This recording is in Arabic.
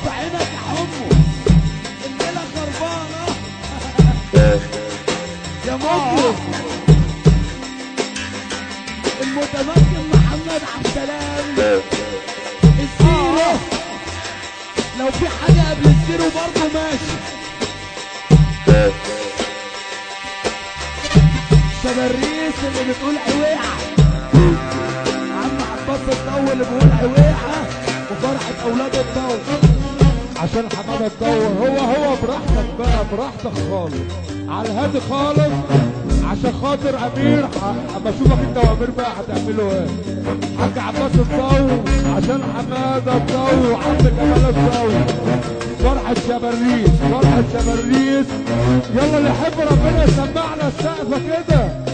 في عينك يا حمو الليله خربانه يا مجرم. المتمكن محمد عبد السلام الزيرو، لو في حاجه قبل الزيرو برضه ماشي. شبريس اللي بتقول عويعه، عم عباس الضو اللي بيقول عويعه، وفرحه اولاد الضو عشان حماده الضو. هو براحتك بقى، براحتك خالص، على الهادي خالص، عشان خاطر امير. اما اشوفك انت وامير بقى هتعملوا ايه؟ حاج عباس الضو عشان حماده الضو، عم جمال الضو، فرحه شبريس، فرحه شبريس. يلا اللي يحب ربنا يسمعنا السقفه كده.